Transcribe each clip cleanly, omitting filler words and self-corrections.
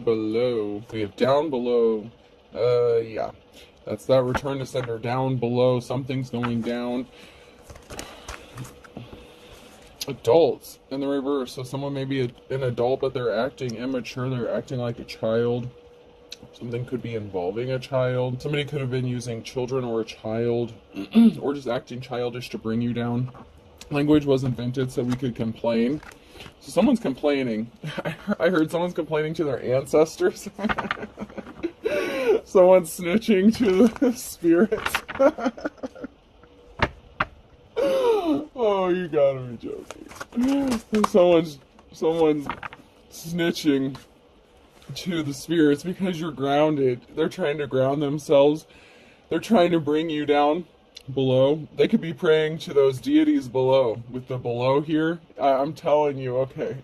below. We have down below. Yeah. That's that return to sender. Down below. Something's going down. Adults in the reverse. So someone may be an adult, but they're acting immature. They're acting like a child. Something could be involving a child. Somebody could have been using children or a child, or just acting childish to bring you down. Language was invented so we could complain. So someone's complaining. I heard someone's complaining to their ancestors. Someone's snitching to the spirits. Oh, you gotta be joking. Someone's snitching to the spirits because you're grounded. They're trying to ground themselves. They're trying to bring you down below. They could be praying to those deities below. With the below here, I'm telling you, okay.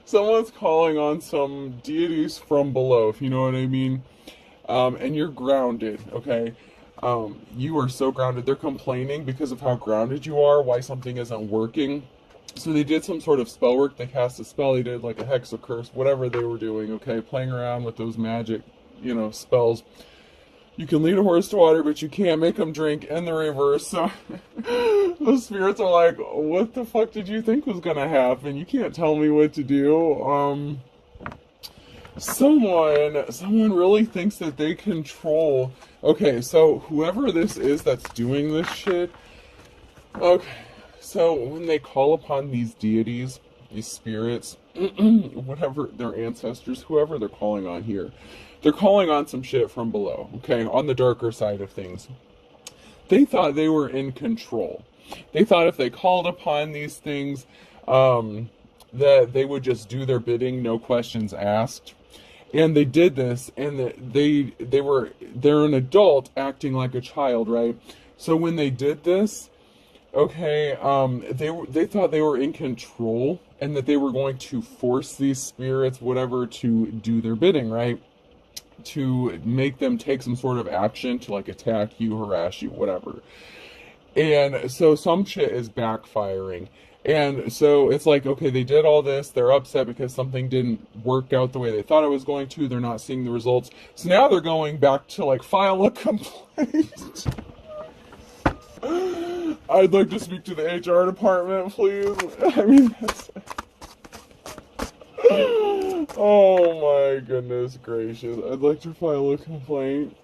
Someone's calling on some deities from below, if you know what I mean. And you're grounded, okay? You are so grounded. They're complaining because of how grounded you are, why something isn't working. So they did some sort of spell work. They cast a spell. They did like a hex or curse, whatever they were doing, okay? Playing around with those magic, spells. You can lead a horse to water, but you can't make them drink in the reverse. So the spirits are like, what the fuck did you think was going to happen? You can't tell me what to do. Someone really thinks that they control. Okay, so whoever this is that's doing this shit, okay, so when they call upon these deities, these spirits, whatever, their ancestors, whoever they're calling on here, they're calling on some shit from below, okay, on the darker side of things. They thought they were in control. They thought if they called upon these things, that they would just do their bidding, no questions asked. And they did this, and they're an adult acting like a child, right? So when they did this, okay, they thought they were in control, and that they were going to force these spirits, whatever, to do their bidding, right? To make them take some sort of action to like attack you, harass you, whatever. And so some shit is backfiring. And so it's like, okay, they did all this. They're upset because something didn't work out the way they thought it was going to. They're not seeing the results. So now they're going back to like file a complaint. I'd like to speak to the HR department, please. I mean, oh my goodness gracious. I'd like to file a complaint.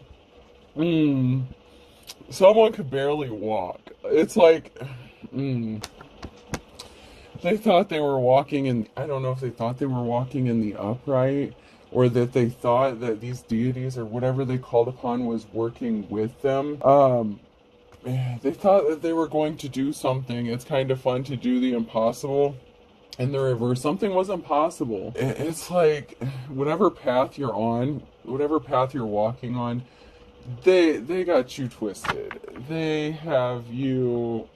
Someone could barely walk. It's like, they thought they were walking in, I don't know if they thought they were walking in the upright, or that they thought that these deities or whatever they called upon was working with them. They thought that they were going to do something. It's kind of fun to do the impossible. In the reverse, something was impossible. It's like, whatever path you're on, whatever path you're walking on, they got you twisted. They have you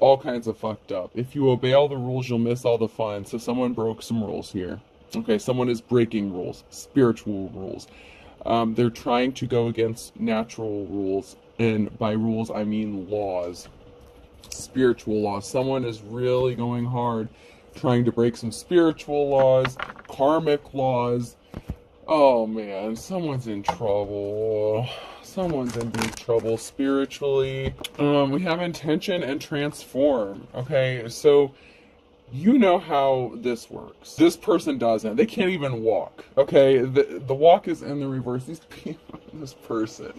all kinds of fucked up. If you obey all the rules, you'll miss all the fun. So someone broke some rules here. Okay, someone is breaking rules, spiritual rules. They're trying to go against natural rules, and by rules I mean laws, spiritual laws. Someone is really going hard, trying to break some spiritual laws, karmic laws. Oh man, someone's in trouble. Someone's in big trouble spiritually. We have intention and transform. Okay, so you know how this works. This person doesn't. They can't even walk. Okay, the walk is in the reverse. These people, this person,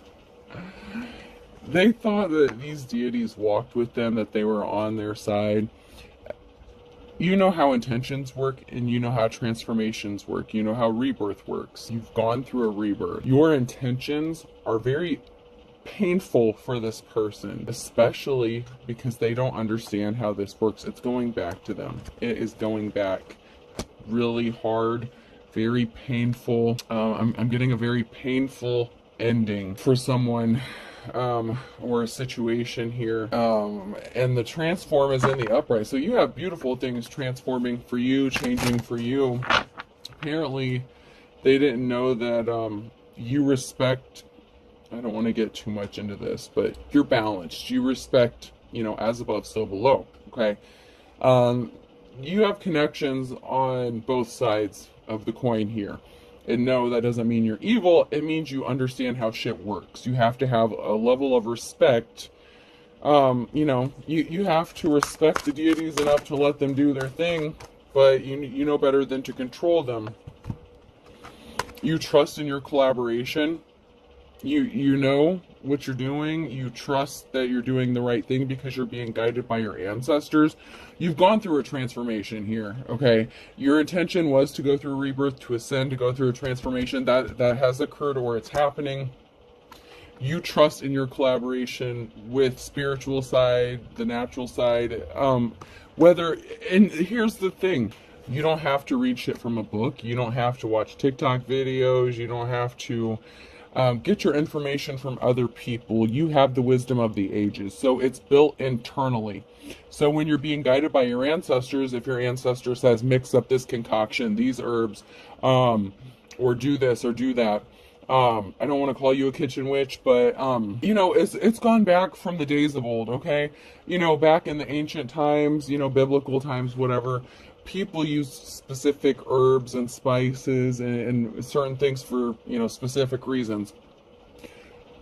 they thought that these deities walked with them, that they were on their side. You know how intentions work, and you know how transformations work. You know how rebirth works. You've gone through a rebirth. Your intentions are very painful for this person, especially because they don't understand how this works. It's going back to them. It is going back really hard, very painful. I'm getting a very painful ending for someone. Or a situation here, and the transform is in the upright. So you have beautiful things transforming for you, changing for you. Apparently, they didn't know that you respect. I don't want to get too much into this, but you're balanced. You respect, as above, so below. Okay. you have connections on both sides of the coin here. And no, that doesn't mean you're evil. It means you understand how shit works. You have to have a level of respect. You know, you have to respect the deities enough to let them do their thing, but you know better than to control them. You trust in your collaboration. You know what you're doing. You trust that you're doing the right thing because you're being guided by your ancestors. You've gone through a transformation here, okay? Your intention was to go through a rebirth, to ascend, to go through a transformation. That has occurred, or it's happening. You trust in your collaboration with spiritual side, the natural side. And here's the thing. You don't have to read shit from a book. You don't have to watch TikTok videos. You don't have to get your information from other people. You have the wisdom of the ages. So it's built internally. So when you're being guided by your ancestors, if your ancestor says, mix up this concoction, these herbs, or do this or do that, I don't want to call you a kitchen witch, but, you know, it's gone back from the days of old, okay? You know, back in the ancient times, you know, biblical times, whatever, people used specific herbs and spices and certain things for, you know, specific reasons.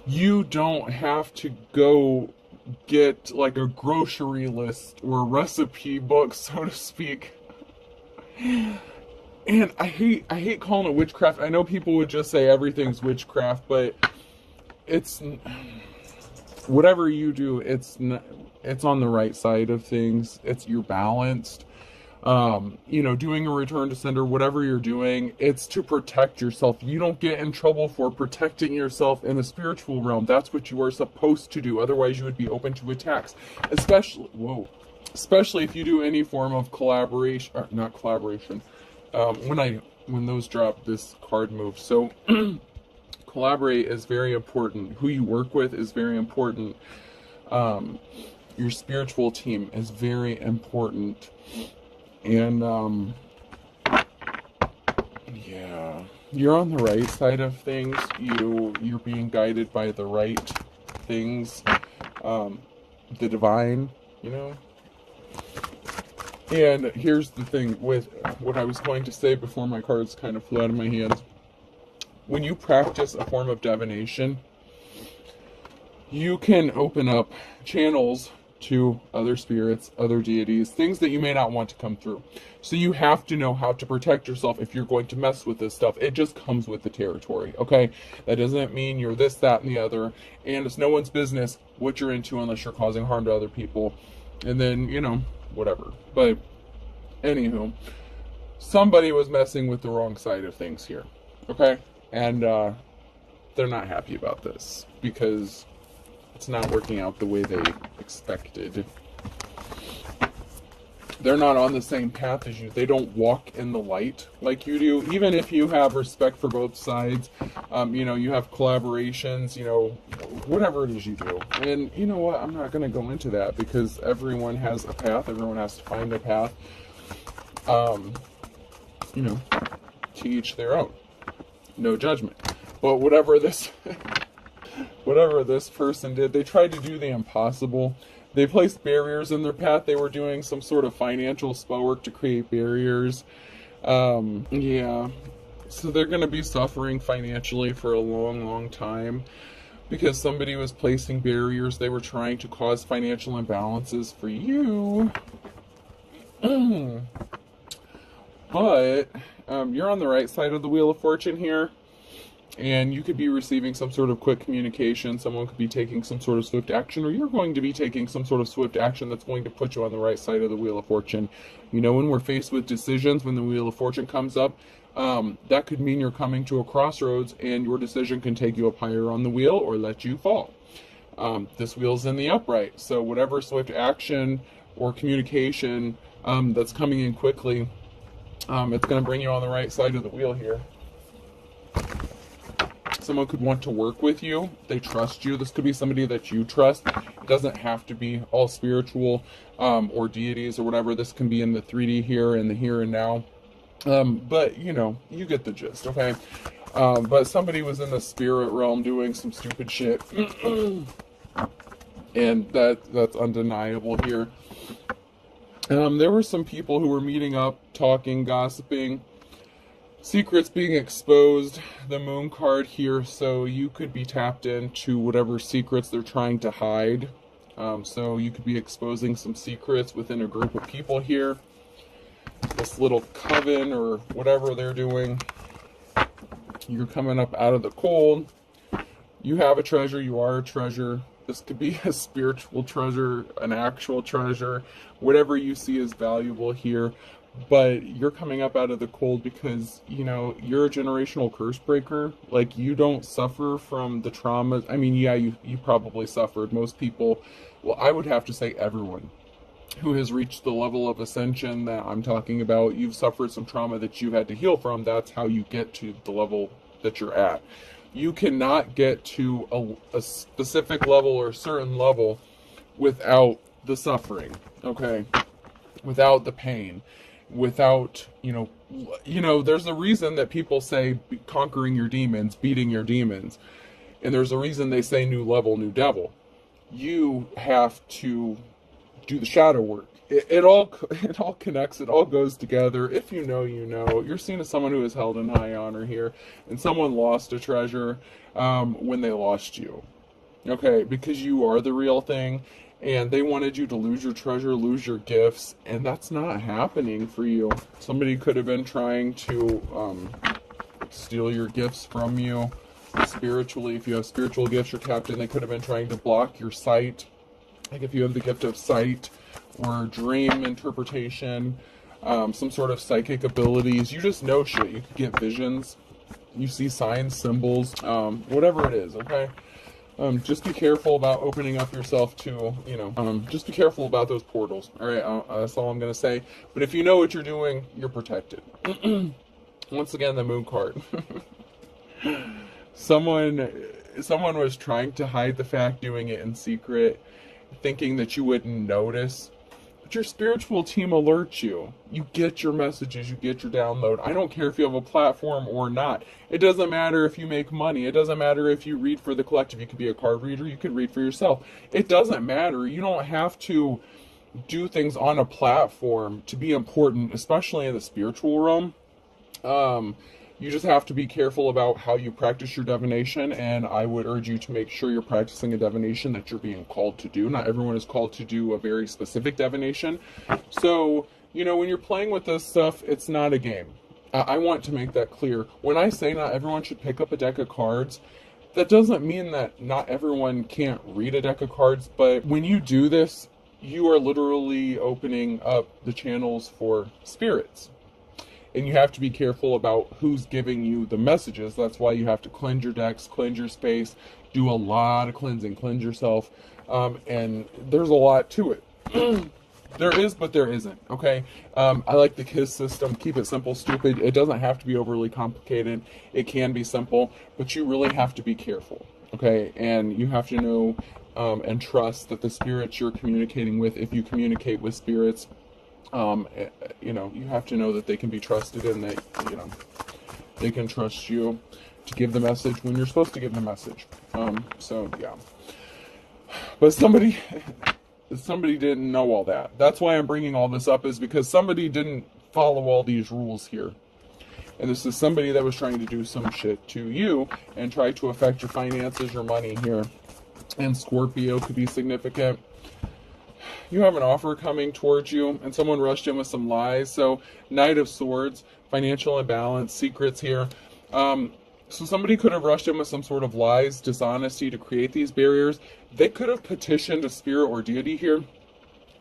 You don't have to go get like a grocery list or a recipe book, so to speak. And I hate calling it witchcraft. I know people would just say everything's witchcraft, but it's whatever you do, it's on the right side of things. You're balanced. You know, doing a return to sender, whatever you're doing, it's to protect yourself. You don't get in trouble for protecting yourself in the spiritual realm. That's what you are supposed to do. Otherwise, you would be open to attacks. Especially if you do any form of collaboration, or not collaboration. When those drop, this card moves. So collaborate is very important. Who you work with is very important. Your spiritual team is very important. And yeah, you're on the right side of things. You're being guided by the right things, the divine, you know. And here's the thing with what I was going to say before my cards kind of flew out of my hands. When you practice a form of divination, you can open up channels to other spirits, other deities, things that you may not want to come through. So you have to know how to protect yourself if you're going to mess with this stuff. It just comes with the territory, okay? That doesn't mean you're this, that, and the other. And it's no one's business what you're into unless you're causing harm to other people. And then, you know, whatever. But, anywho, somebody was messing with the wrong side of things here, okay? And they're not happy about this because it's not working out the way they expected. They're not on the same path as you. They don't walk in the light like you do. Even if you have respect for both sides, you know, you have collaborations, you know, whatever it is you do. And you know what? I'm not going to go into that because everyone has a path. Everyone has to find their path. You know, to each their own. No judgment. But whatever this person did, they tried to do the impossible. They placed barriers in their path. They were doing some sort of financial spell work to create barriers. Yeah. So they're going to be suffering financially for a long, long time because somebody was placing barriers. They were trying to cause financial imbalances for you. But you're on the right side of the Wheel of Fortune here. And you could be receiving some sort of quick communication. Someone could be taking some sort of swift action, or you're going to be taking some sort of swift action that's going to put you on the right side of the Wheel of Fortune. You know, when we're faced with decisions, when the Wheel of Fortune comes up, that could mean you're coming to a crossroads and your decision can take you up higher on the wheel or let you fall. This wheel's in the upright. So whatever swift action or communication that's coming in quickly, it's going to bring you on the right side of the wheel here. Someone could want to work with you. They trust you. This could be somebody that you trust. It doesn't have to be all spiritual or deities or whatever. This can be in the 3D here and the here and now. But, you know, you get the gist, okay? But somebody was in the spirit realm doing some stupid shit. And that's undeniable here. There were some people who were meeting up, talking, gossiping, secrets being exposed, the moon card here, so you could be tapped into whatever secrets they're trying to hide. So you could be exposing some secrets within a group of people here. This little coven or whatever they're doing. You're coming up out of the cold. You have a treasure, you are a treasure. This could be a spiritual treasure, an actual treasure, whatever you see as valuable here. But you're coming up out of the cold because, you know, you're a generational curse breaker. Like, you don't suffer from the traumas. I mean, yeah, you probably suffered. Most people, well, I would have to say everyone who has reached the level of ascension that I'm talking about, you've suffered some trauma that you've had to heal from. That's how you get to the level that you're at. You cannot get to a specific level or a certain level without the suffering, okay? Without the pain, without, you know, there's a reason that people say conquering your demons, beating your demons. And there's a reason they say new level, new devil. You have to do the shadow work. It all connects. It all goes together. If you know, you know. You're seen as someone who is held in high honor here, and someone lost a treasure when they lost you. Okay, because you are the real thing, and they wanted you to lose your treasure, lose your gifts, and that's not happening for you. Somebody could have been trying to steal your gifts from you spiritually. If you have spiritual gifts, you're tapped in. They could have been trying to block your sight. Like if you have the gift of sight or dream interpretation, some sort of psychic abilities, you just know shit. You could get visions, you see signs, symbols, whatever it is, okay? Just be careful about opening up yourself to, you know, just be careful about those portals, all right? That's all I'm going to say. But if you know what you're doing, you're protected. Once again, the moon card. Someone was trying to hide the fact, doing it in secret, thinking that you wouldn't notice. But your spiritual team alerts you. You get your messages, you get your download. I don't care if you have a platform or not. It doesn't matter if you make money. It doesn't matter if you read for the collective. You could be a card reader, you could read for yourself. It doesn't matter. You don't have to do things on a platform to be important, especially in the spiritual realm. You just have to be careful about how you practice your divination, and I would urge you to make sure you're practicing a divination that you're being called to do. Not everyone is called to do a very specific divination. So, you know, when you're playing with this stuff, it's not a game. I want to make that clear. When I say not everyone should pick up a deck of cards, that doesn't mean that not everyone can't read a deck of cards, but when you do this, you are literally opening up the channels for spirits. And you have to be careful about who's giving you the messages. That's why you have to cleanse your decks, cleanse your space, do a lot of cleansing, cleanse yourself. And there's a lot to it. There is, but there isn't, okay? I like the KISS system. Keep it simple, stupid. It doesn't have to be overly complicated. It can be simple, but you really have to be careful, okay? And you have to know and trust that the spirits you're communicating with, if you communicate with spirits, you know, you have to know that they can be trusted and that, you know, they can trust you to give the message when you're supposed to give the message. So, yeah. But somebody didn't know all that. That's why I'm bringing all this up, is because somebody didn't follow all these rules here. And this is somebody that was trying to do some shit to you and try to affect your finances, your money here. And Scorpio could be significant. You have an offer coming towards you, and someone rushed in with some lies. So, Knight of Swords, financial imbalance, secrets here. So somebody could have rushed in with some sort of lies, dishonesty to create these barriers. They could have petitioned a spirit or deity here,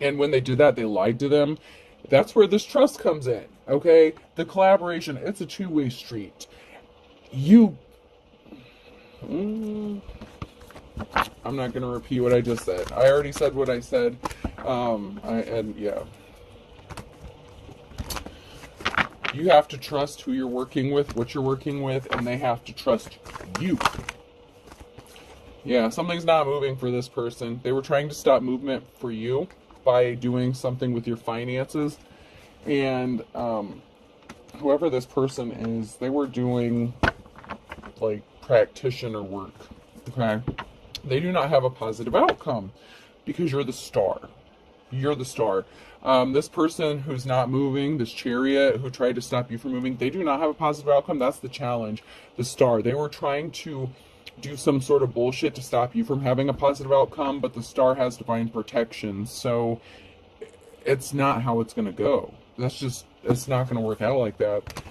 and when they did that, they lied to them. That's where this trust comes in, okay? The collaboration, it's a two-way street. I'm not going to repeat what I just said. I already said what I said. Yeah. You have to trust who you're working with, what you're working with, and they have to trust you. Yeah, something's not moving for this person. They were trying to stop movement for you by doing something with your finances. And whoever this person is, they were doing, like, practitioner work. Okay? They do not have a positive outcome because you're the star. You're the star. This person who's not moving, this chariot who tried to stop you from moving, they do not have a positive outcome. That's the challenge. The star. They were trying to do some sort of bullshit to stop you from having a positive outcome, but the star has divine protection. So it's not how it's going to go. It's not going to work out like that.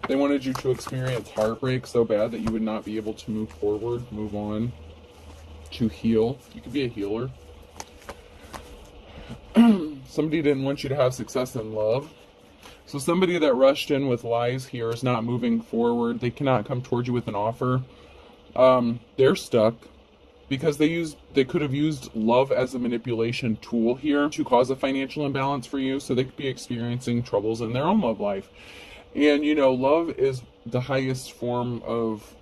They wanted you to experience heartbreak so bad that you would not be able to move forward, move on, to heal. You could be a healer. Somebody didn't want you to have success in love. So somebody that rushed in with lies here is not moving forward. They cannot come towards you with an offer. They're stuck because they could have used love as a manipulation tool here to cause a financial imbalance for you. So they could be experiencing troubles in their own love life. And, love is the highest form of,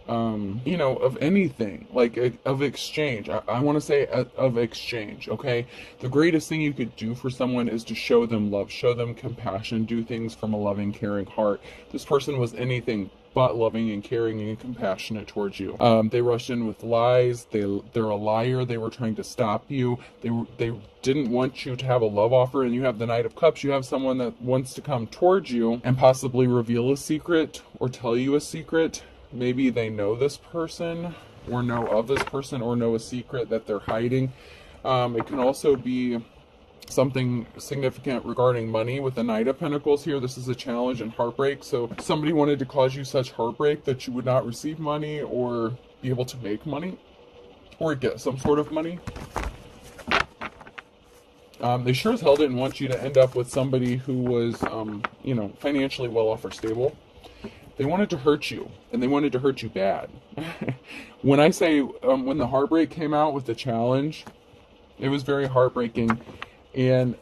of anything, like of exchange. I want to say of exchange, okay? The greatest thing you could do for someone is to show them love, show them compassion, do things from a loving, caring heart. This person was anything but loving and caring and compassionate towards you. They rushed in with lies. They're a liar. They were trying to stop you. They didn't want you to have a love offer, and you have the Knight of Cups. You have someone that wants to come towards you and possibly reveal a secret or tell you a secret. Maybe they know this person or know of this person or know a secret that they're hiding. It can also be something significant regarding money with the Knight of Pentacles here. This is a challenge and heartbreak. So somebody wanted to cause you such heartbreak that you would not receive money or be able to make money or get some sort of money. They sure as hell didn't want you to end up with somebody who was, financially well off or stable. They wanted to hurt you, and they wanted to hurt you bad. When I say, when the heartbreak came out with the challenge, it was very heartbreaking. And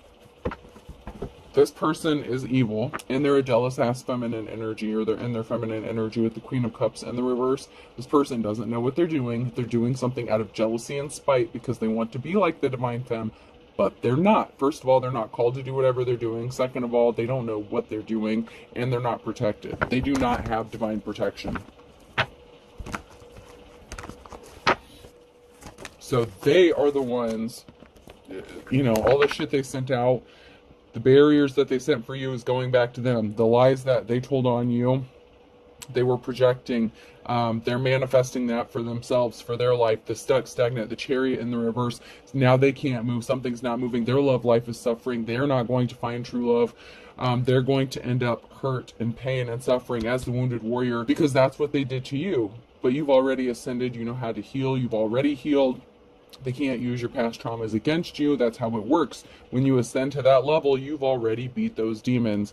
this person is evil, and they're a jealous ass feminine energy, or they're in their feminine energy with the Queen of Cups in the reverse. This person doesn't know what they're doing. They're doing something out of jealousy and spite because they want to be like the Divine Femme, but they're not. First of all, they're not called to do whatever they're doing. Second of all, they don't know what they're doing, and they're not protected. They do not have divine protection. So they are the ones, all the shit they sent out, the barriers that they sent for you is going back to them. The lies that they told on you, they were projecting. They're manifesting that for themselves, for their life. The stuck, stagnant, the Chariot in the reverse. Now they can't move. Something's not moving. Their love life is suffering. They're not going to find true love. They're going to end up hurt and pain and suffering as the wounded warrior because that's what they did to you. But you've already ascended. You know how to heal. You've already healed. They can't use your past traumas against you. That's how it works. When you ascend to that level, you've already beat those demons.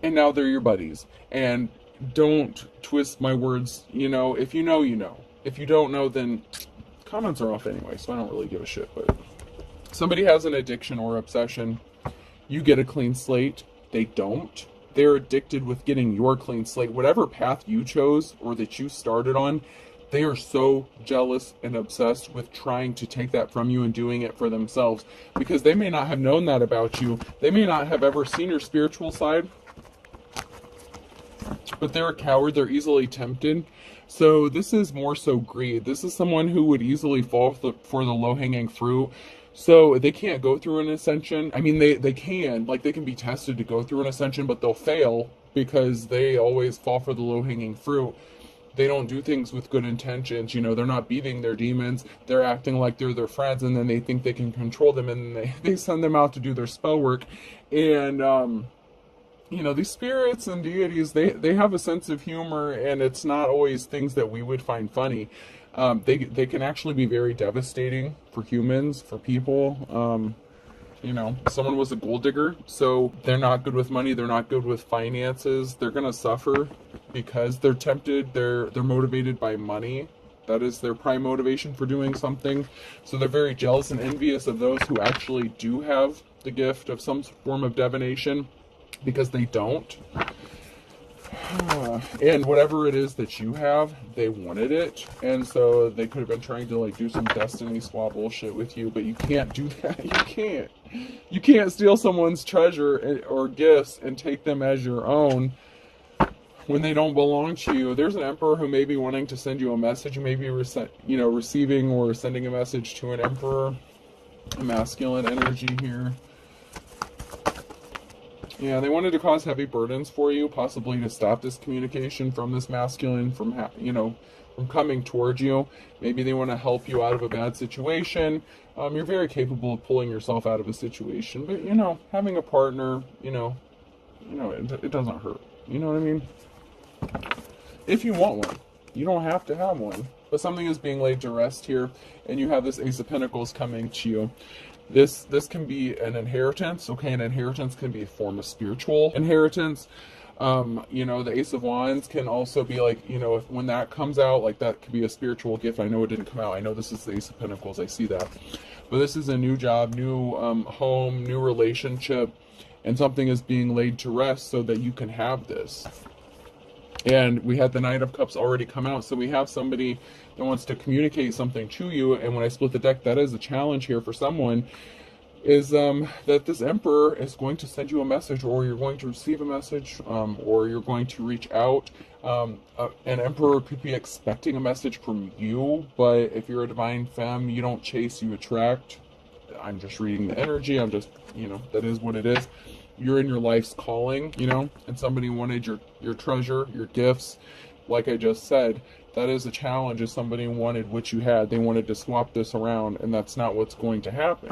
And now they're your buddies. And don't twist my words. If you know, you know. If you don't know, then comments are off anyway, so I don't really give a shit. But somebody has an addiction or obsession. You get a clean slate. They don't. They're addicted with getting your clean slate. Whatever path you chose or that you started on, they are so jealous and obsessed with trying to take that from you and doing it for themselves because they may not have known that about you. They may not have ever seen your spiritual side, but they're a coward. They're easily tempted. So this is more so greed. This is someone who would easily fall for the low-hanging fruit. So they can't go through an ascension. I mean, they can. Like, they can be tested to go through an ascension, but they'll fail because they always fall for the low-hanging fruit. They don't do things with good intentions. They're not beating their demons. They're acting like they're their friends, and then they think they can control them, and they send them out to do their spell work. And, these spirits and deities, they have a sense of humor, and it's not always things that we would find funny. They can actually be very devastating for humans, for people. Someone was a gold digger, so they're not good with money. They're not good with finances. They're going to suffer because they're tempted. They're motivated by money. That is their prime motivation for doing something. So they're very jealous and envious of those who actually do have the gift of some form of divination because they don't. And whatever it is that you have, they wanted it, and so they could have been trying to do some destiny swap bullshit with you, but you can't do that. You can't steal someone's treasure or gifts and take them as your own when they don't belong to you. There's an emperor who may be wanting to send you a message. You may be receiving or sending a message to an emperor, a masculine energy here. Yeah, they wanted to cause heavy burdens for you, possibly to stop this communication from this masculine from coming towards you. Maybe they want to help you out of a bad situation. You're very capable of pulling yourself out of a situation, but having a partner, it doesn't hurt. You know what I mean? If you want one, you don't have to have one, but something is being laid to rest here, and you have this Ace of Pentacles coming to you. This can be an inheritance, okay? An inheritance can be a form of spiritual inheritance. The Ace of Wands can also be like, when that comes out, like that could be a spiritual gift. I know it didn't come out. I know this is the Ace of Pentacles. I see that. But this is a new job, new home, new relationship, and something is being laid to rest so that you can have this. And we had the Knight of Cups already come out, so we have somebody that wants to communicate something to you. And when I split the deck, that is a challenge here for someone, is that this Emperor is going to send you a message, or you're going to receive a message, or you're going to reach out. An Emperor could be expecting a message from you, but if you're a divine femme, you don't chase, you attract. I'm just reading the energy. I'm just, that is what it is. You're in your life's calling, and somebody wanted your treasure, your gifts. Like I just said, that is a challenge. If somebody wanted what you had, they wanted to swap this around, and that's not what's going to happen.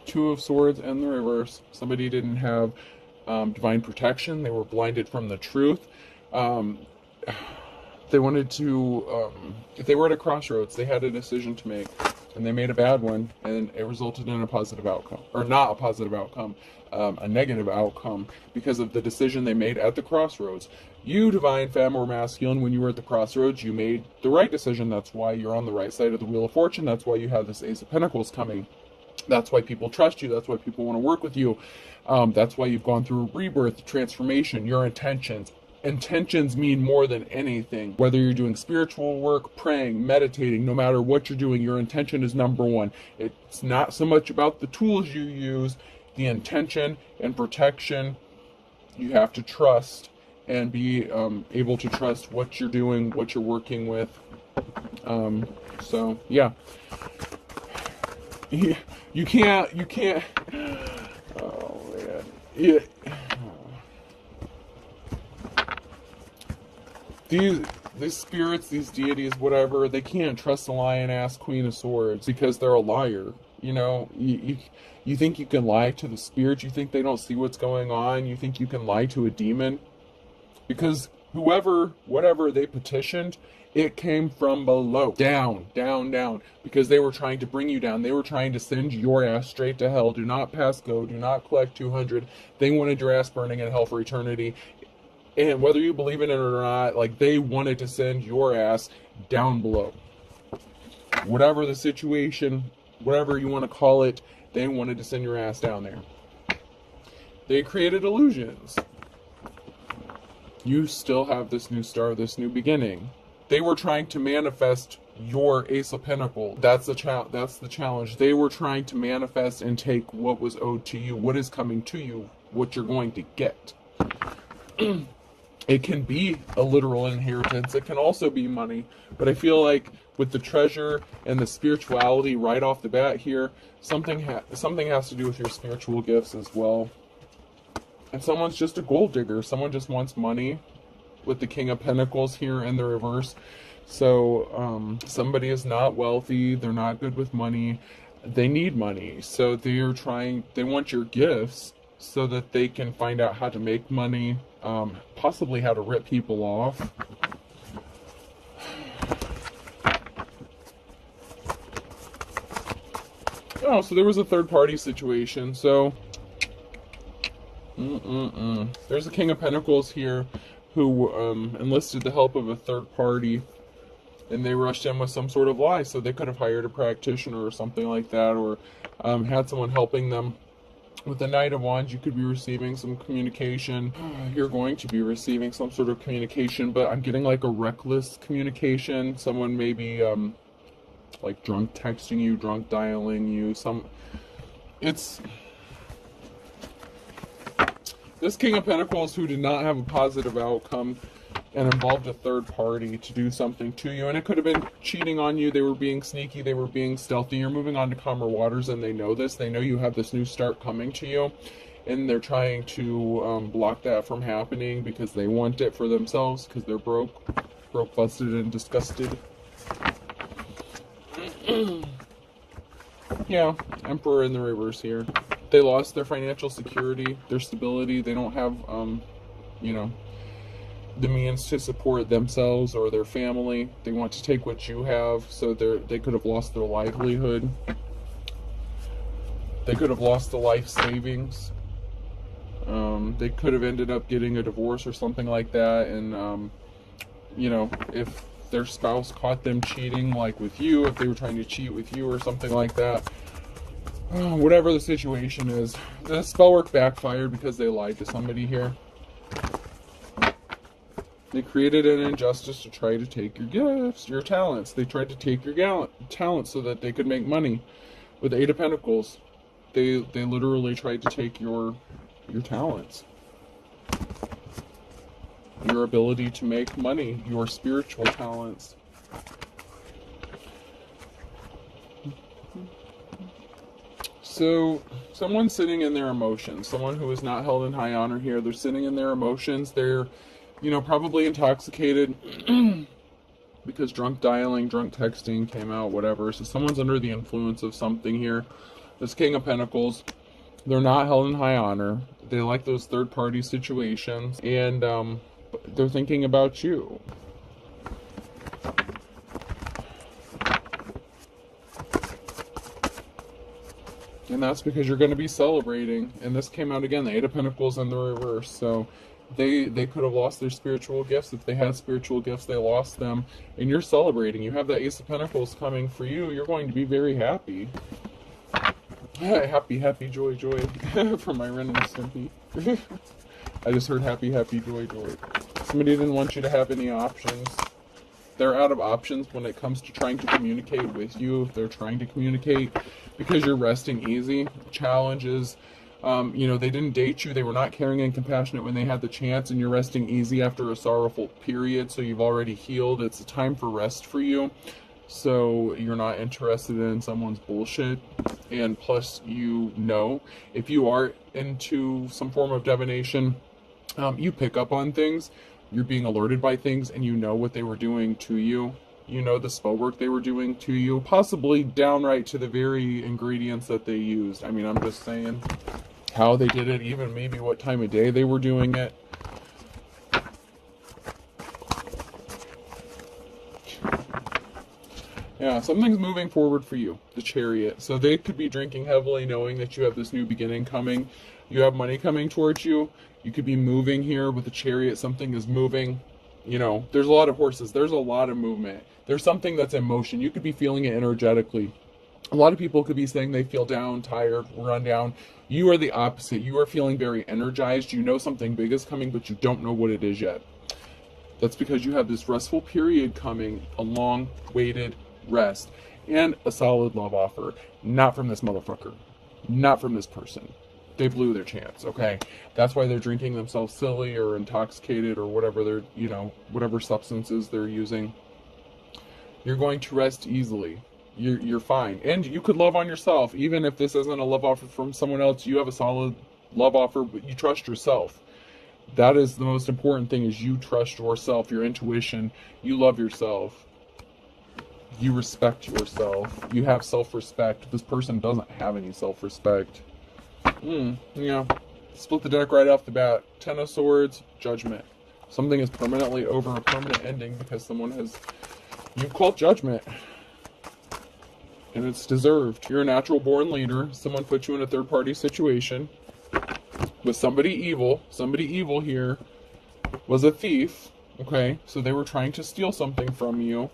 Two of Swords and the reverse. Somebody didn't have divine protection. They were blinded from the truth. They wanted to, if they were at a crossroads, they had a decision to make, and they made a bad one, and it resulted in a positive outcome, or not a positive outcome, a negative outcome, because of the decision they made at the crossroads. You, divine femme or masculine, when you were at the crossroads, you made the right decision. That's why you're on the right side of the Wheel of Fortune. That's why you have this Ace of Pentacles coming. That's why people trust you. That's why people want to work with you. That's why you've gone through rebirth, transformation, your intentions. Intentions mean more than anything. Whether you're doing spiritual work, praying, meditating, no matter what you're doing, your intention is number one. It's not so much about the tools you use, the intention and protection. You have to trust and be able to trust what you're doing, what you're working with. So, yeah. You can't, oh man. Yeah. These spirits, these deities, whatever, they can't trust a lion-ass Queen of Swords because they're a liar. You think you can lie to the spirits? You think they don't see what's going on? You think you can lie to a demon? Because whatever they petitioned, it came from below. Down, down, down. Because they were trying to bring you down. They were trying to send your ass straight to hell. Do not pass go. Do not collect 200. They wanted your ass burning in hell for eternity. And whether you believe in it or not, like, they wanted to send your ass down below. Whatever the situation, whatever you want to call it, they wanted to send your ass down there. They created illusions. You still have this new star, this new beginning. They were trying to manifest your Ace of Pentacles. That's the challenge. They were trying to manifest and take what was owed to you, what is coming to you, what you're going to get. It can be a literal inheritance. It can also be money. But I feel like with the treasure and the spirituality right off the bat here, something has to do with your spiritual gifts as well. And someone's just a gold digger. Someone just wants money with the King of Pentacles here in the reverse. So somebody is not wealthy. They're not good with money. They need money. So they want your gifts so that they can find out how to make money, possibly how to rip people off. Oh, so there was a third party situation. So there's a King of Pentacles here who enlisted the help of a third party, and they rushed in with some sort of lie. So they could have hired a practitioner or something like that, or had someone helping them. With the Knight of Wands, you could be receiving some communication. You're going to be receiving some sort of communication, but I'm getting like a reckless communication. Someone maybe like drunk texting you, drunk dialing you. It's this King of Pentacles who did not have a positive outcome and involved a third party to do something to you. And it could have been cheating on you. They were being sneaky. They were being stealthy. You're moving on to calmer waters, and they know this. They know you have this new start coming to you, and they're trying to block that from happening because they want it for themselves, because they're broke, busted, and disgusted. Yeah, Emperor in the reverse here. They lost their financial security, their stability. They don't have, the means to support themselves or their family. They want to take what you have, so they could have lost their livelihood. They could have lost the life savings. They could have ended up getting a divorce or something like that. And, if their spouse caught them cheating, like with you, if they were trying to cheat with you or something like that, whatever the situation is, the spell work backfired because they lied to somebody here. They created an injustice to try to take your gifts, your talents. They tried to take your talents so that they could make money. With the Eight of Pentacles, they literally tried to take your talents, your ability to make money, your spiritual talents. So someone's sitting in their emotions. Someone who is not held in high honor here. They're sitting in their emotions. They're probably intoxicated because drunk dialing, drunk texting came out, whatever. So someone's under the influence of something here. This King of Pentacles, they're not held in high honor. They like those third-party situations, and they're thinking about you. And that's because you're going to be celebrating. And this came out again, the Eight of Pentacles in the reverse. So they could have lost their spiritual gifts. If they had spiritual gifts, they lost them. And you're celebrating. You have that Ace of Pentacles coming for you. You're going to be very happy. Happy, happy, joy, joy. From my Ren and Stimpy. I just heard happy, happy, joy, joy. Somebody didn't want you to have any options. They're out of options when it comes to trying to communicate with you. If they're trying to communicate because you're resting easy. Challenges. They didn't date you. They were not caring and compassionate when they had the chance, and you're resting easy after a sorrowful period. So you've already healed. It's a time for rest for you. So you're not interested in someone's bullshit. And plus, if you are into some form of divination, you pick up on things. You're being alerted by things, and you know what they were doing to you. You know the spell work they were doing to you, possibly downright to the very ingredients that they used. I mean, I'm just saying how they did it, even maybe what time of day they were doing it. Yeah, something's moving forward for you, the Chariot. So they could be drinking heavily, knowing that you have this new beginning coming. You have money coming towards you. You could be moving here with the Chariot. Something is moving. There's a lot of horses. There's a lot of movement. There's something that's in motion. You could be feeling it energetically. A lot of people could be saying they feel down, tired, run down. You are the opposite. You are feeling very energized. You know something big is coming, but you don't know what it is yet. That's because you have this restful period coming, a long-awaited rest, and a solid love offer. Not from this motherfucker. Not from this person. They blew their chance, okay? That's why they're drinking themselves silly or intoxicated or whatever whatever substances they're using. You're going to rest easily. You're fine. And you could love on yourself. Even if this isn't a love offer from someone else, you have a solid love offer, but you trust yourself. That is the most important thing, is you trust yourself, your intuition. You love yourself. You respect yourself. You have self-respect. This person doesn't have any self-respect. Split the deck right off the bat. Ten of Swords, Judgment. Something is permanently over, a permanent ending, because you've called judgment. And it's deserved. You're a natural born leader. Someone put you in a third party situation with somebody evil. Somebody evil here was a thief. Okay, so they were trying to steal something from you.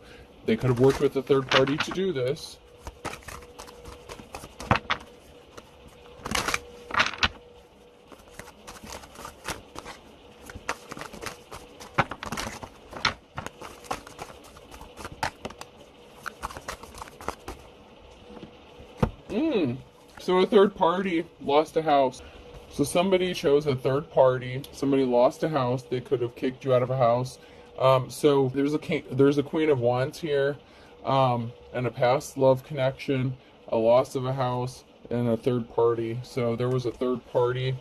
They could have worked with a third party to do this. So a third party lost a house. So somebody chose a third party. Somebody lost a house. They could have kicked you out of a house. So there's a Queen of Wands here, and a past love connection, a loss of a house, and a third party. So there was a third party.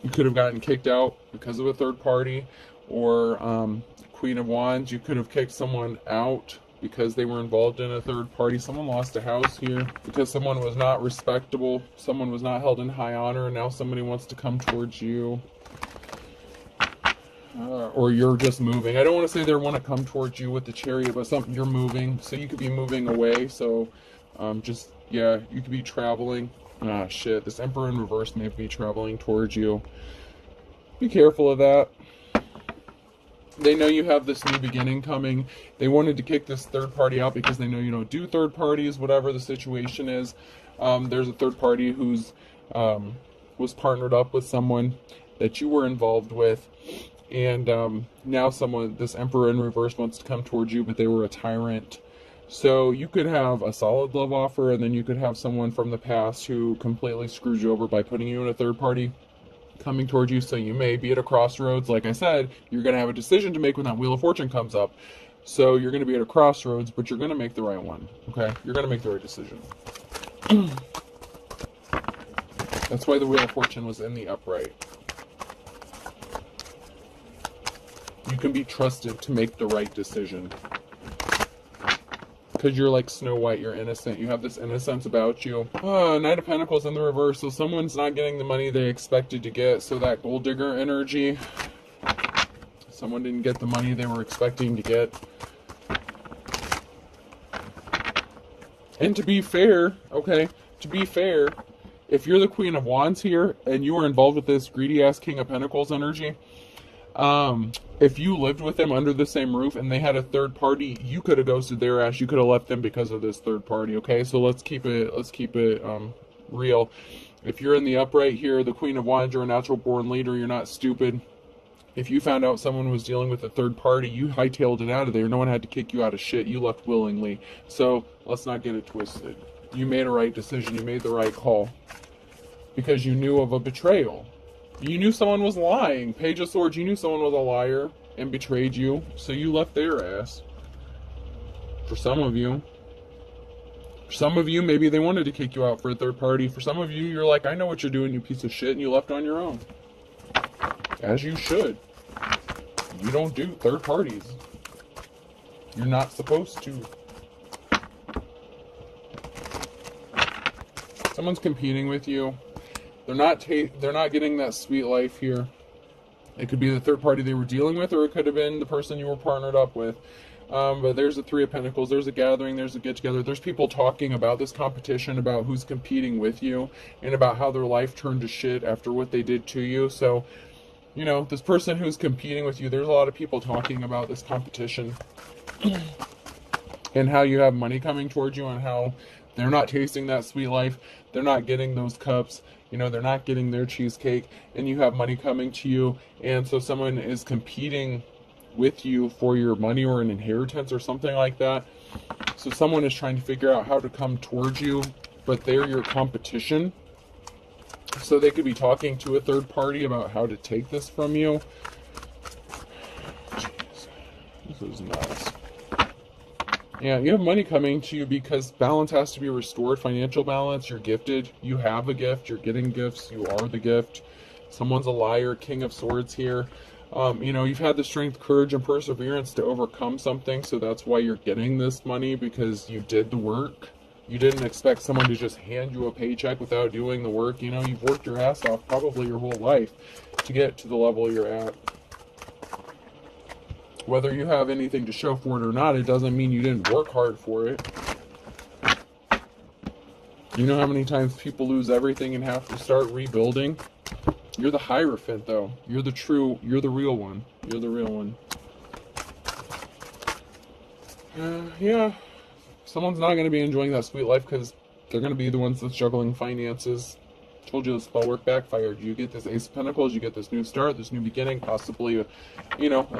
You could have gotten kicked out because of a third party, or Queen of Wands. You could have kicked someone out because they were involved in a third party. Someone lost a house here because someone was not respectable. Someone was not held in high honor, and now somebody wants to come towards you. Or you're just moving. I don't want to say they want to come towards you with the chariot, but something you're moving. So you could be moving away. So you could be traveling. Ah, shit. This Emperor in reverse may be traveling towards you. Be careful of that. They know you have this new beginning coming. They wanted to kick this third party out because they know you don't do third parties, whatever the situation is. There's a third party who's was partnered up with someone that you were involved with. And now this Emperor in reverse wants to come towards you, but they were a tyrant. So you could have a solid love offer, and then you could have someone from the past who completely screws you over by putting you in a third party coming towards you. So you may be at a crossroads. Like I said, you're going to have a decision to make when that Wheel of Fortune comes up. So you're going to be at a crossroads, but you're going to make the right one. Okay? You're going to make the right decision. That's why the Wheel of Fortune was in the upright. You can be trusted to make the right decision. Because you're like Snow White, you're innocent. You have this innocence about you. Knight of Pentacles in the reverse. So someone's not getting the money they expected to get. So that gold digger energy. Someone didn't get the money they were expecting to get. And to be fair, if you're the Queen of Wands here and you were involved with this greedy ass King of Pentacles energy, if you lived with them under the same roof and they had a third party, you could have ghosted their ass. You could have left them because of this third party. Okay, so let's keep it real. If you're in the upright here, the Queen of Wands, you're a natural born leader. You're not stupid. If you found out someone was dealing with a third party, you hightailed it out of there. No one had to kick you out of shit. You left willingly. So let's not get it twisted. You made a right decision. You made the right call because you knew of a betrayal. You knew someone was lying. Page of Swords, you knew someone was a liar and betrayed you, so you left their ass. For some of you, maybe they wanted to kick you out for a third party. For some of you, you're like, I know what you're doing, you piece of shit, and you left on your own. As you should. You don't do third parties. You're not supposed to. Someone's competing with you. They're not getting that sweet life here. It could be the third party they were dealing with, or it could have been the person you were partnered up with. But there's the Three of Pentacles. There's a gathering. There's a get-together. There's people talking about this competition, about who's competing with you, and about how their life turned to shit after what they did to you. So, you know, this person who's competing with you, there's a lot of people talking about this competition and how you have money coming towards you and how they're not tasting that sweet life. They're not getting those cups. You know, they're not getting their cheesecake, and you have money coming to you. And so someone is competing with you for your money or an inheritance or something like that. So someone is trying to figure out how to come towards you, but they're your competition. So they could be talking to a third party about how to take this from you. Jeez, this is nuts. Yeah, you have money coming to you because balance has to be restored. Financial balance, you're gifted. You have a gift. You're getting gifts. You are the gift. Someone's a liar. King of Swords here. You know, you've had the strength, courage, and perseverance to overcome something. So that's why you're getting this money, because you did the work. You didn't expect someone to just hand you a paycheck without doing the work. You know, you've worked your ass off probably your whole life to get to the level you're at. Whether you have anything to show for it or not, it doesn't mean you didn't work hard for it. You know how many times people lose everything and have to start rebuilding? You're the Hierophant, though. You're the real one. You're the real one. Yeah. Someone's not going to be enjoying that sweet life because they're going to be the ones that's juggling finances, told you the spell work backfired. You get this Ace of Pentacles, you get this new start, this new beginning, possibly a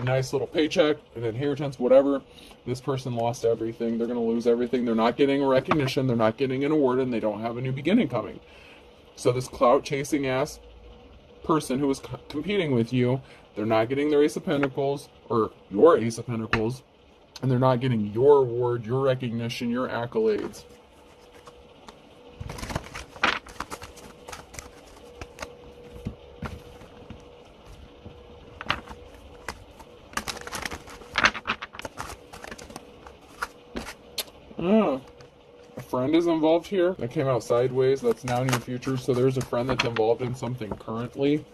nice little paycheck, an inheritance, whatever. This person lost everything. They're going to lose everything. They're not getting a recognition. They're not getting an award, and they don't have a new beginning coming. So this clout chasing ass person who was competing with you, they're not getting their Ace of Pentacles, or your Ace of Pentacles, and they're not getting your award, your recognition, your accolades. A friend is involved here. That came out sideways. That's now near future. So there's a friend that's involved in something currently.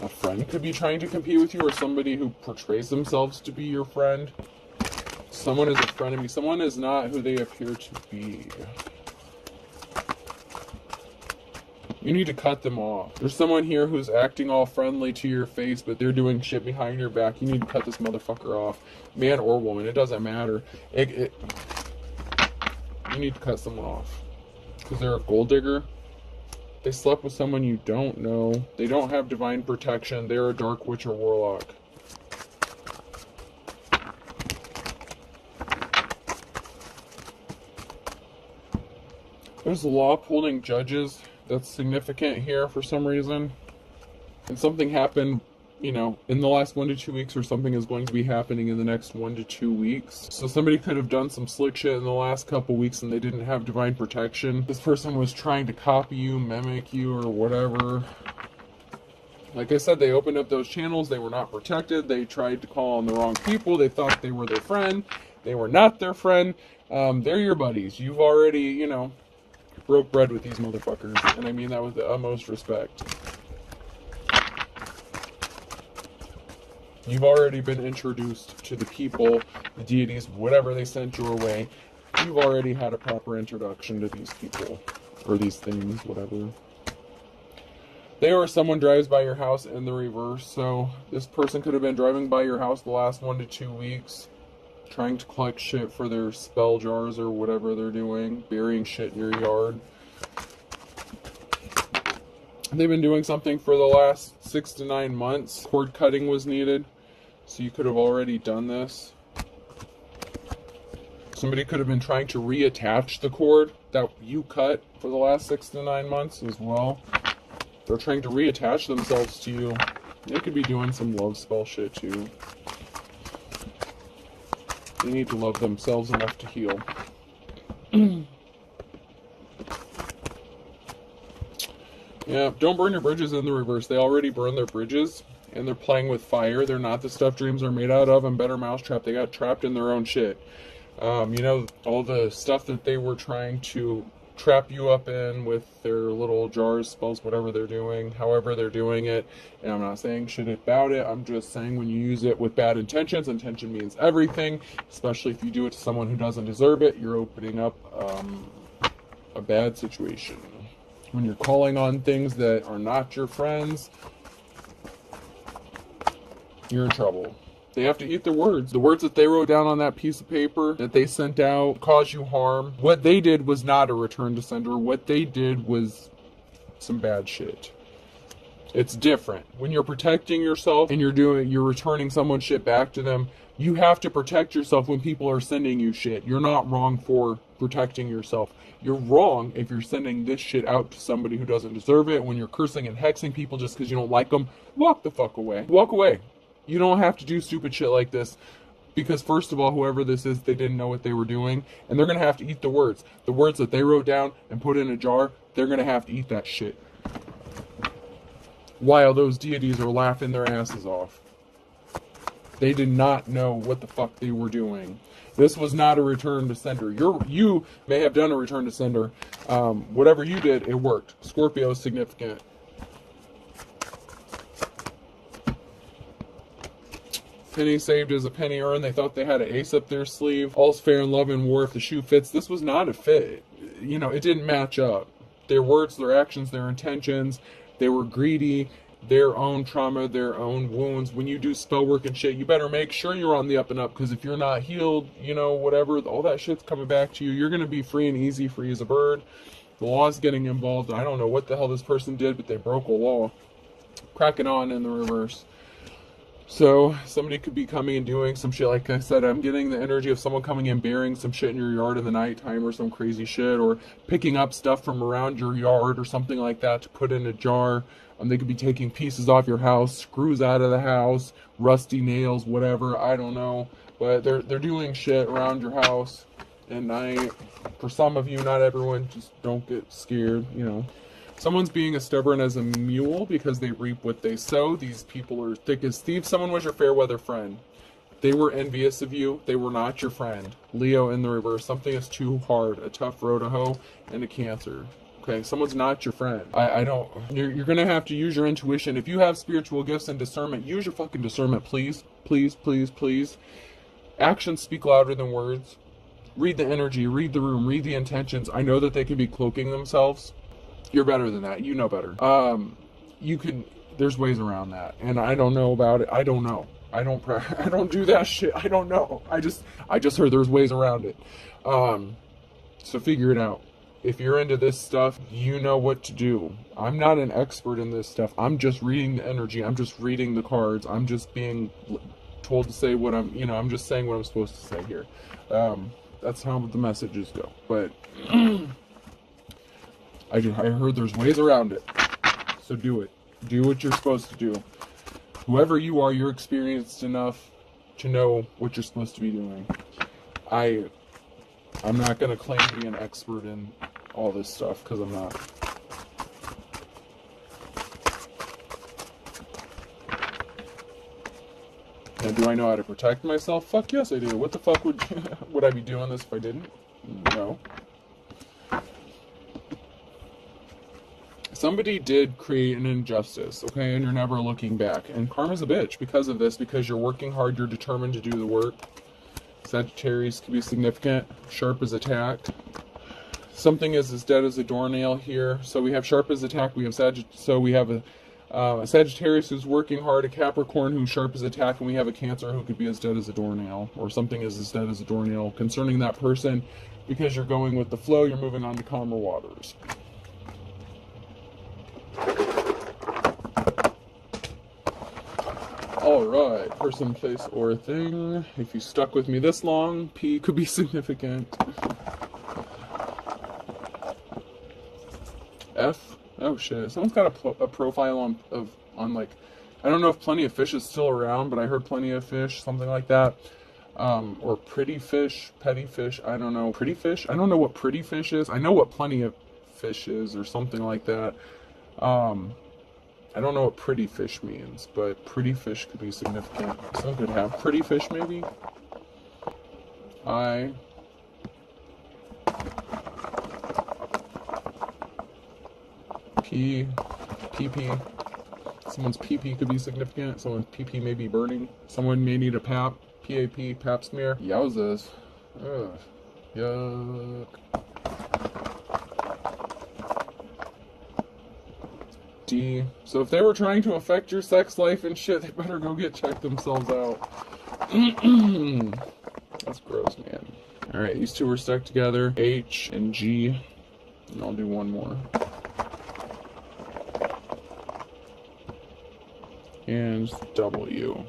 A friend could be trying to compete with you, or somebody who portrays themselves to be your friend. Someone is a frenemy. Someone is not who they appear to be. You need to cut them off. There's someone here who's acting all friendly to your face, but they're doing shit behind your back. You need to cut this motherfucker off. Man or woman, it doesn't matter. You need to cut someone off. Because they're a gold digger. They slept with someone you don't know. They don't have divine protection. They're a dark witch or warlock. There's a law upholding judges that's significant here for some reason. And something happened, in the last 1 to 2 weeks, or something is going to be happening in the next 1 to 2 weeks. So somebody could have done some slick shit in the last couple weeks and they didn't have divine protection. This person was trying to copy you, mimic you, or whatever. Like I said, they opened up those channels. They were not protected. They tried to call on the wrong people. They thought they were their friend. They were not their friend. They're your buddies. You've already, broke bread with these motherfuckers, and I mean that with the utmost respect. You've already been introduced to the people, the deities, whatever they sent your way. You've already had a proper introduction to these people, or these things, whatever. They or someone drives by your house in the reverse, so this person could have been driving by your house the last 1 to 2 weeks, trying to collect shit for their spell jars or whatever they're doing, burying shit in your yard. They've been doing something for the last 6 to 9 months. Cord cutting was needed, so you could have already done this. Somebody could have been trying to reattach the cord that you cut for the last 6 to 9 months as well. They're trying to reattach themselves to you. They could be doing some love spell shit too. They need to love themselves enough to heal. Yeah, don't burn your bridges in the reverse. They already burned their bridges, and they're playing with fire. They're not the stuff dreams are made out of, and better mousetrap. They got trapped in their own shit. All the stuff that they were trying to trap you up in with their little jars, spells, whatever they're doing, however they're doing it. And I'm not saying shit about it. I'm just saying when you use it with bad intentions, intention means everything, especially if you do it to someone who doesn't deserve it, you're opening up a bad situation. When you're calling on things that are not your friends, you're in trouble. They have to eat their words. The words that they wrote down on that piece of paper that they sent out cause you harm. What they did was not a return to sender. What they did was some bad shit. It's different. When you're protecting yourself and you're returning someone's shit back to them, you have to protect yourself when people are sending you shit. You're not wrong for protecting yourself. You're wrong if you're sending this shit out to somebody who doesn't deserve it. When you're cursing and hexing people just because you don't like them, walk the fuck away. Walk away. You don't have to do stupid shit like this, because first of all, whoever this is, they didn't know what they were doing, and they're going to have to eat the words. The words that they wrote down and put in a jar, they're going to have to eat that shit. While those deities are laughing their asses off. They did not know what the fuck they were doing. This was not a return to sender. You may have done a return to sender. Whatever you did, it worked. Scorpio is significant. Penny saved is a penny earned. They thought they had an ace up their sleeve. All's fair in love and war if the shoe fits. This was not a fit. It didn't match up. Their words, their actions, their intentions. They were greedy. their own trauma, their own wounds. When you do spell work and shit, you better make sure you're on the up and up, because if you're not healed, you know, whatever, all that shit's coming back to you. You're going to be free and easy, free as a bird. The law's getting involved. I don't know what the hell this person did, but they broke a law. Cracking on in the reverse. So somebody could be coming and doing some shit. Like I said, I'm getting the energy of someone coming in burying some shit in your yard in the nighttime or some crazy shit, or picking up stuff from around your yard or something like that to put in a jar. They could be taking pieces off your house, screws out of the house, rusty nails, whatever, I don't know. But they're doing shit around your house at night. For some of you, not everyone, just don't get scared, you know. Someone's being as stubborn as a mule because they reap what they sow. These people are thick as thieves. Someone was your fair weather friend. They were envious of you. They were not your friend. Leo in the reverse. Something is too hard. A tough road to hoe and a Cancer. Okay, someone's not your friend. I don't. You're gonna have to use your intuition. If you have spiritual gifts and discernment, use your fucking discernment, please. Please, please, please. Actions speak louder than words. Read the energy, read the room, read the intentions. I know that they could be cloaking themselves. You're better than that. You know better. You can. There's ways around that, and I don't know about it. I don't know. I don't do that shit. I don't know. I just heard there's ways around it. So figure it out. If you're into this stuff, you know what to do. I'm not an expert in this stuff. I'm just reading the energy. I'm just reading the cards. I'm just being told to say what I'm just saying what I'm supposed to say here. That's how the messages go. But I heard there's ways around it. So do it. Do what you're supposed to do. Whoever you are, you're experienced enough to know what you're supposed to be doing. I'm not going to claim to be an expert in all this stuff, because I'm not. Now, do I know how to protect myself? Fuck yes, I do. What the fuck would I be doing this if I didn't? No. Somebody did create an injustice, okay, and you're never looking back. And karma's a bitch because of this, because you're working hard, you're determined to do the work. Sagittarius could be significant. Sharp as attack. Something is as dead as a doornail here. So we have sharp as attack. We have a Sagittarius who's working hard, a Capricorn who's sharp as attack, and we have a Cancer who could be as dead as a doornail, or something is as dead as a doornail concerning that person, because you're going with the flow, you're moving on to calmer waters. Alright, person, place, or thing. If you stuck with me this long, P could be significant. F. Oh shit. Someone's got a profile on like, I don't know if Plenty of Fish is still around, but I heard Plenty of Fish, something like that. Or Pretty Fish, Petty Fish, I don't know. Pretty Fish? I don't know what Pretty Fish is. I know what Plenty of Fish is, or something like that. I don't know what Pretty Fish means, but Pretty Fish could be significant. Someone could have Pretty Fish, maybe? PP. Someone's PP could be significant. Someone's PP may be burning. Someone may need a PAP. PAP, pap smear. Yowzas. Ugh. Yuck. D. So if they were trying to affect your sex life and shit, they better go get checked themselves out. That's gross, man. Alright, these two were stuck together. H and G. And I'll do one more. And W.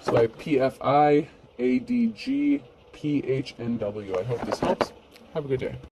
So I have PFI, ADG, PH, and W. I hope this helps. Have a good day.